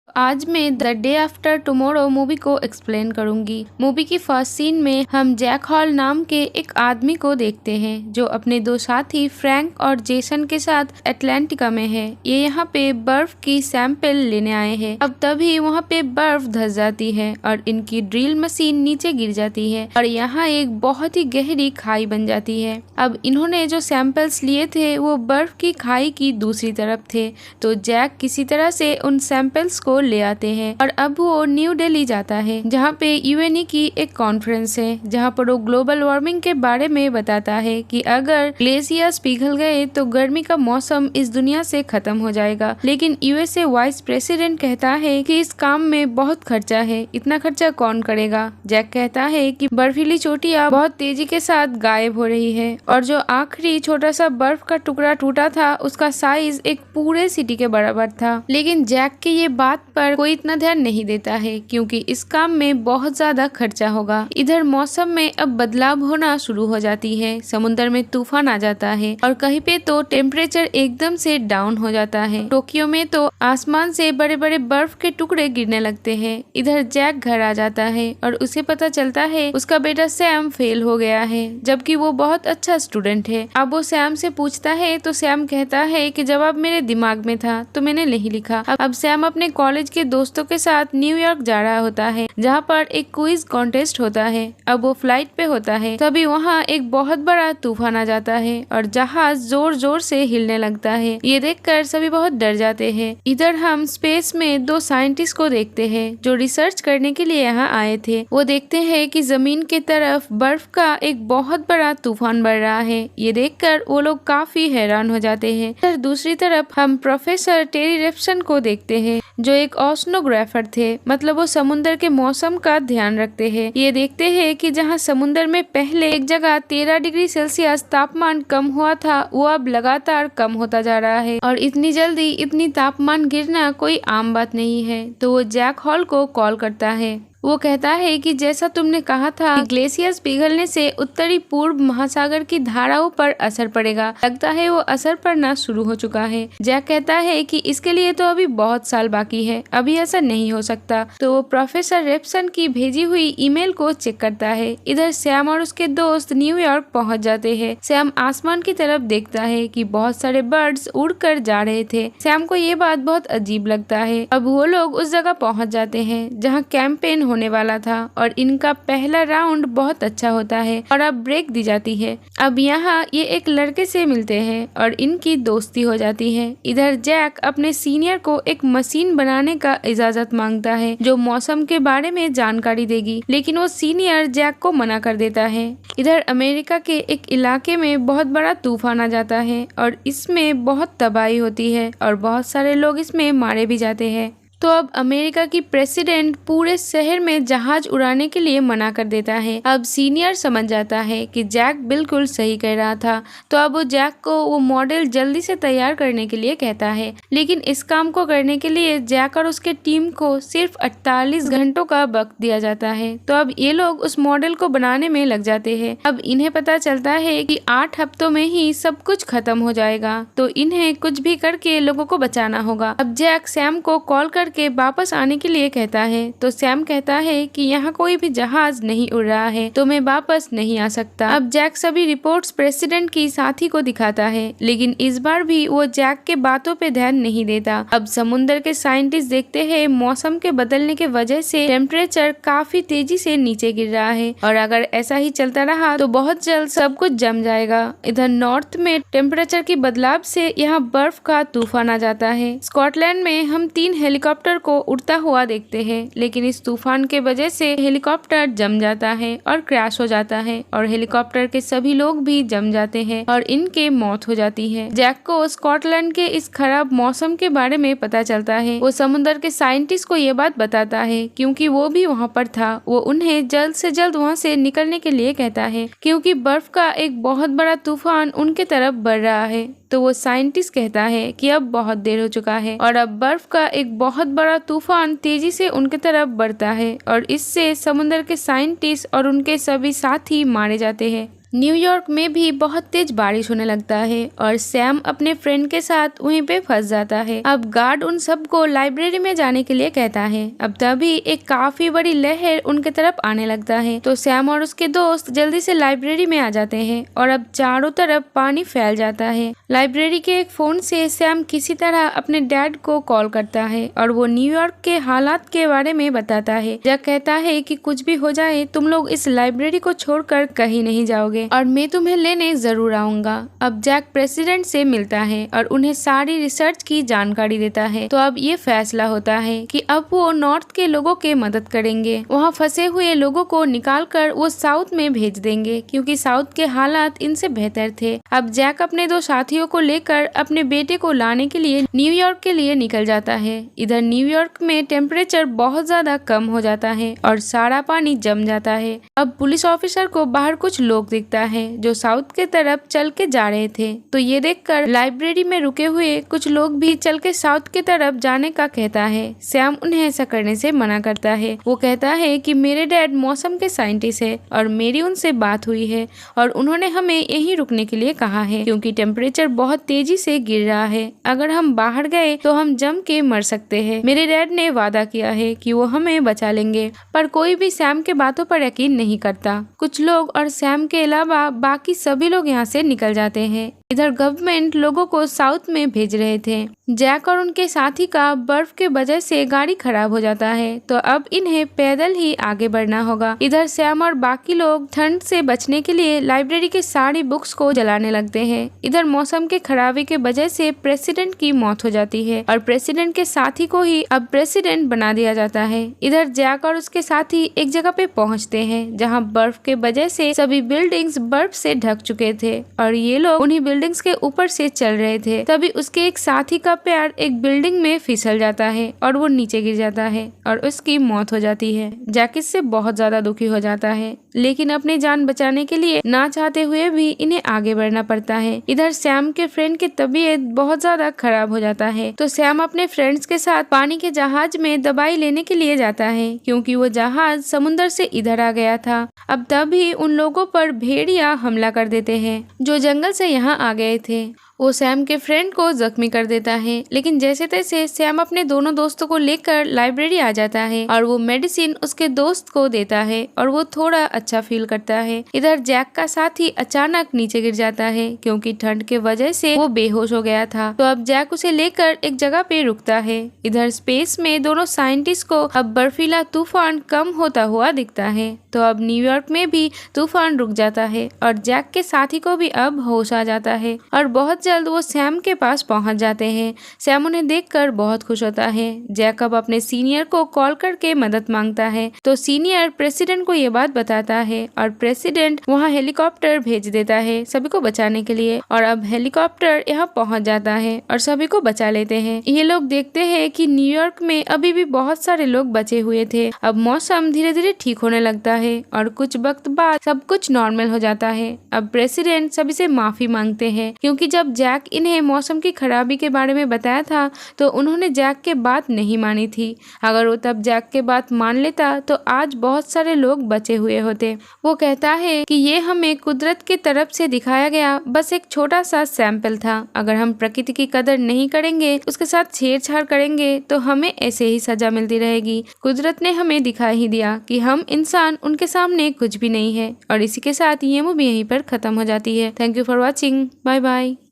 आज मैं the day after tomorrow movie को एक्सप्लेन करूंगी। मूवी की फर्स्ट सीन में हम जैक हॉल नाम के एक आदमी को देखते हैं जो अपने दो साथी फ्रैंक और जेसन के साथ अटलांटिका में है। ये यहाँ पे बर्फ की सैंपल लेने आए हैं। अब तभी वहाँ पे बर्फ धस जाती है और इनकी ड्रिल मशीन नीचे गिर जाती है और यहाँ एक बहुत ही गहरी खाई बन जाती है। अब इन्होंने जो सैंपल्स लिए थे वो बर्फ की खाई की दूसरी तरफ थे, तो जैक किसी तरह से उन सैंपल्स को ले आते हैं और अब वो न्यू दिल्ली जाता है जहाँ पे यूएनई की एक कॉन्फ्रेंस है जहाँ पर वो ग्लोबल वार्मिंग के बारे में बताता है कि अगर ग्लेशियर्स पिघल गए तो गर्मी का मौसम इस दुनिया से खत्म हो जाएगा। लेकिन यूएसए वाइस प्रेसिडेंट कहता है कि इस काम में बहुत खर्चा है, इतना खर्चा कौन करेगा। जैक कहता है कि बर्फीली चोटियां बहुत तेजी के साथ गायब हो रही है और जो आखिरी छोटा सा बर्फ का टुकड़ा टूटा था उसका साइज एक पूरे सिटी के बराबर था। लेकिन जैक की ये बात पर कोई इतना ध्यान नहीं देता है क्योंकि इस काम में बहुत ज्यादा खर्चा होगा। इधर मौसम में अब बदलाव होना शुरू हो जाती है, समुद्र में तूफान आ जाता है और कहीं पे तो टेम्परेचर एकदम से डाउन हो जाता है। टोक्यो में तो आसमान से बड़े बड़े बर्फ के टुकड़े गिरने लगते हैं। इधर जैक घर आ जाता है और उसे पता चलता है उसका बेटा सैम फेल हो गया है जबकि वो बहुत अच्छा स्टूडेंट है। अब वो सैम से पूछता है तो सैम कहता है कि जवाब मेरे दिमाग में था तो मैंने नहीं लिखा। अब सैम अपने कॉलेज के दोस्तों के साथ न्यूयॉर्क जा रहा होता है जहाँ पर एक क्विज कॉन्टेस्ट होता है। अब वो फ्लाइट पे होता है तभी वहाँ एक बहुत बड़ा तूफान आ जाता है और जहाज जोर जोर से हिलने लगता है। ये देखकर सभी बहुत डर जाते हैं। इधर हम स्पेस में दो साइंटिस्ट को देखते हैं जो रिसर्च करने के लिए यहाँ आए थे। वो देखते हैं कि जमीन की तरफ बर्फ का एक बहुत बड़ा तूफान बढ़ रहा है। ये देखकर वो लोग काफी हैरान हो जाते हैं। इधर दूसरी तरफ हम प्रोफेसर टेरी रेप्सन को देखते हैं जो एक ओशनोग्राफर थे, मतलब वो समुद्र के मौसम का ध्यान रखते हैं। ये देखते हैं कि जहाँ समुद्र में पहले एक जगह 13 डिग्री सेल्सियस तापमान कम हुआ था वो अब लगातार कम होता जा रहा है और इतनी जल्दी इतनी तापमान गिरना कोई आम बात नहीं है। तो वो जैक हॉल को कॉल करता है। वो कहता है कि जैसा तुमने कहा था ग्लेशियर्स पिघलने से उत्तरी पूर्व महासागर की धाराओं पर असर पड़ेगा, लगता है वो असर पड़ना शुरू हो चुका है। जैक कहता है कि इसके लिए तो अभी बहुत साल बाकी है, अभी ऐसा नहीं हो सकता। तो वो प्रोफेसर रेप्सन की भेजी हुई ईमेल को चेक करता है। इधर सैम और उसके दोस्त न्यूयॉर्क पहुंच जाते हैं। सैम आसमान की तरफ देखता है कि बहुत सारे बर्ड्स उड़कर जा रहे थे। सैम को ये बात बहुत अजीब लगता है। अब वो लोग उस जगह पहुंच जाते हैं जहाँ कैंपेन होने वाला था और इनका पहला राउंड बहुत अच्छा होता है और अब ब्रेक दी जाती है। अब यहाँ ये एक लड़के से मिलते हैं और इनकी दोस्ती हो जाती है। इधर जैक अपने सीनियर को एक मशीन बनाने का इजाजत मांगता है जो मौसम के बारे में जानकारी देगी, लेकिन वो सीनियर जैक को मना कर देता है। इधर अमेरिका के एक इलाके में बहुत बड़ा तूफान आ जाता है और इसमें बहुत तबाही होती है और बहुत सारे लोग इसमें मारे भी जाते हैं। तो अब अमेरिका की प्रेसिडेंट पूरे शहर में जहाज उड़ाने के लिए मना कर देता है। अब सीनियर समझ जाता है कि जैक बिल्कुल सही कह रहा था, तो अब वो जैक को वो मॉडल जल्दी से तैयार करने के लिए कहता है। लेकिन इस काम को करने के लिए जैक और उसके टीम को सिर्फ 48 घंटों का वक्त दिया जाता है। तो अब ये लोग उस मॉडल को बनाने में लग जाते हैं। अब इन्हें पता चलता है कि 8 हफ्तों में ही सब कुछ खत्म हो जाएगा, तो इन्हें कुछ भी करके लोगों को बचाना होगा। अब जैक सैम को कॉल करके वापस आने के लिए कहता है, तो सैम कहता है कि यहाँ कोई भी जहाज नहीं उड़ रहा है तो मैं वापस नहीं आ सकता। अब जैक सभी रिपोर्ट्स प्रेसिडेंट की साथी को दिखाता है, लेकिन इस बार भी वो जैक के बातों पे ध्यान नहीं देता। अब समुद्र के साइंटिस्ट देखते हैं मौसम के बदलने के वजह से टेम्परेचर काफी तेजी से नीचे गिर रहा है और अगर ऐसा ही चलता रहा तो बहुत जल्द सब कुछ जम जाएगा। इधर नॉर्थ में टेम्परेचर के बदलाव से यहाँ बर्फ का तूफान आ जाता है। स्कॉटलैंड में हम 3 हेलीकॉप्टर को उड़ता हुआ देखते हैं, लेकिन इस तूफान के वजह से हेलीकॉप्टर जम जाता है और क्रैश हो जाता है और हेलीकॉप्टर के सभी लोग भी जम जाते हैं और इनके मौत हो जाती है। जैक को स्कॉटलैंड के इस खराब मौसम के बारे में पता चलता है। वो समुद्र के साइंटिस्ट को ये बात बताता है क्योंकि वो भी वहाँ पर था। वो उन्हें जल्द से जल्द वहाँ से निकलने के लिए कहता है क्योंकि बर्फ का एक बहुत बड़ा तूफान उनके तरफ बढ़ रहा है। तो वो साइंटिस्ट कहता है कि अब बहुत देर हो चुका है और अब बर्फ का एक बहुत बड़ा तूफान तेजी से उनके तरफ बढ़ता है और इससे समुद्र के साइंटिस्ट और उनके सभी साथी मारे जाते हैं। न्यूयॉर्क में भी बहुत तेज बारिश होने लगता है और सैम अपने फ्रेंड के साथ वहीं पे फंस जाता है। अब गार्ड उन सबको लाइब्रेरी में जाने के लिए कहता है। अब तभी एक काफी बड़ी लहर उनके तरफ आने लगता है, तो सैम और उसके दोस्त जल्दी से लाइब्रेरी में आ जाते हैं और अब चारों तरफ पानी फैल जाता है। लाइब्रेरी के एक फोन से सैम किसी तरह अपने डैड को कॉल करता है और वो न्यूयॉर्क के हालात के बारे में बताता है। जैक कहता है कि कुछ भी हो जाए तुम लोग इस लाइब्रेरी को छोड़कर कहीं नहीं जाओगे और मैं तुम्हें लेने जरूर आऊंगा। अब जैक प्रेसिडेंट से मिलता है और उन्हें सारी रिसर्च की जानकारी देता है। तो अब ये फैसला होता है कि अब वो नॉर्थ के लोगों के मदद करेंगे। वहाँ फंसे हुए लोगों को निकालकर वो साउथ में भेज देंगे क्योंकि साउथ के हालात इनसे बेहतर थे। अब जैक अपने दो साथियों को लेकर अपने बेटे को लाने के लिए न्यूयॉर्क के लिए निकल जाता है। इधर न्यूयॉर्क में टेम्परेचर बहुत ज्यादा कम हो जाता है और सारा पानी जम जाता है। अब पुलिस ऑफिसर को बाहर कुछ लोग दिखता है जो साउथ के तरफ चल के जा रहे थे, तो ये देखकर लाइब्रेरी में रुके हुए कुछ लोग भी चल के साउथ की तरफ जाने का कहता है। सैम उन्हें ऐसा करने से मना करता है। वो कहता है कि मेरे डैड मौसम के साइंटिस्ट है और मेरी उनसे बात हुई है और उन्होंने हमें यहीं रुकने के लिए कहा है क्योंकि टेम्परेचर बहुत तेजी से गिर रहा है। अगर हम बाहर गए तो हम जम के मर सकते हैं। मेरे डैड ने वादा किया है कि वो हमें बचा लेंगे, पर कोई भी सैम के बातों पर यकीन नहीं करता। कुछ लोग और सैम के अलावा बाकी सभी लोग यहाँ से निकल जाते हैं। इधर गवर्नमेंट लोगों को साउथ में भेज रहे थे। जैक और उनके साथी का बर्फ के वजह से गाड़ी खराब हो जाता है, तो अब इन्हें पैदल ही आगे बढ़ना होगा। इधर सैम और बाकी लोग ठंड से बचने के लिए लाइब्रेरी के सारी बुक्स को जलाने लगते हैं। इधर मौसम के खराबी के वजह से प्रेसिडेंट की मौत हो जाती है और प्रेसिडेंट के साथी को ही अब प्रेसिडेंट बना दिया जाता है। इधर जैक और उसके साथी एक जगह पे पहुँचते हैं जहाँ बर्फ के वजह से सभी बिल्डिंग्स बर्फ से ढक चुके थे और ये लोग उन्हीं बिल्डिंग्स के ऊपर से चल रहे थे। तभी उसके एक साथी का पैर एक बिल्डिंग में फिसल जाता है और वो नीचे गिर जाता है और उसकी मौत हो जाती है। जैक इससे बहुत ज्यादा दुखी हो जाता है, लेकिन अपनी जान बचाने के लिए ना चाहते हुए भी इन्हें आगे बढ़ना पड़ता है। इधर सैम के फ्रेंड की तबीयत बहुत ज्यादा खराब हो जाता है, तो सैम अपने फ्रेंड्स के साथ पानी के जहाज में दवाई लेने के लिए जाता है क्योंकि वो जहाज समुद्र से इधर आ गया था। अब तभी उन लोगों पर भेड़िया हमला कर देते हैं जो जंगल से यहाँ आ गए थे। वो सैम के फ्रेंड को जख्मी कर देता है, लेकिन जैसे तैसे सैम अपने दोनों दोस्तों को लेकर लाइब्रेरी आ जाता है और वो मेडिसिन उसके दोस्त को देता है और वो थोड़ा अच्छा फील करता है। इधर जैक का साथी अचानक नीचे गिर जाता है क्योंकि ठंड के वजह से वो बेहोश हो गया था, तो अब जैक उसे लेकर एक जगह पे रुकता है। इधर स्पेस में दोनों साइंटिस्ट को अब बर्फीला तूफान कम होता हुआ दिखता है, तो अब न्यूयॉर्क में भी तूफान रुक जाता है और जैक के साथी को भी अब होश आ जाता है और बहुत जल्द वो सैम के पास पहुंच जाते हैं। सैम उन्हें देखकर बहुत खुश होता है। जैक अब अपने सीनियर को कॉल करके मदद मांगता है, तो सीनियर प्रेसिडेंट को ये बात बताता है और प्रेसिडेंट वहाँ हेलीकॉप्टर भेज देता है सभी को बचाने के लिए और अब हेलीकॉप्टर यहाँ पहुँच जाता है और सभी को बचा लेते हैं। ये लोग देखते हैं कि न्यूयॉर्क में अभी भी बहुत सारे लोग बचे हुए थे। अब मौसम धीरे धीरे ठीक होने लगता है और कुछ वक्त बाद सब कुछ नॉर्मल हो जाता है। अब प्रेसिडेंट सभी से माफी मांगते हैं क्योंकि जब जैक इन्हें मौसम की खराबी के बारे में बताया था तो उन्होंने जैक के बात नहीं मानी थी। अगर वो तब जैक के बात मान लेता तो आज बहुत सारे लोग बचे हुए होते। वो कहता है कि ये हमें कुदरत की तरफ से दिखाया गया बस एक छोटा सा सैंपल था। अगर हम प्रकृति की कदर नहीं करेंगे, उसके साथ छेड़छाड़ करेंगे तो हमें ऐसे ही सजा मिलती रहेगी। कुदरत ने हमें दिखा ही दिया कि हम इंसान उनके सामने कुछ भी नहीं है। और इसी के साथ ये मूवी यहीं पर खत्म हो जाती है। Thank you for watching. Bye bye.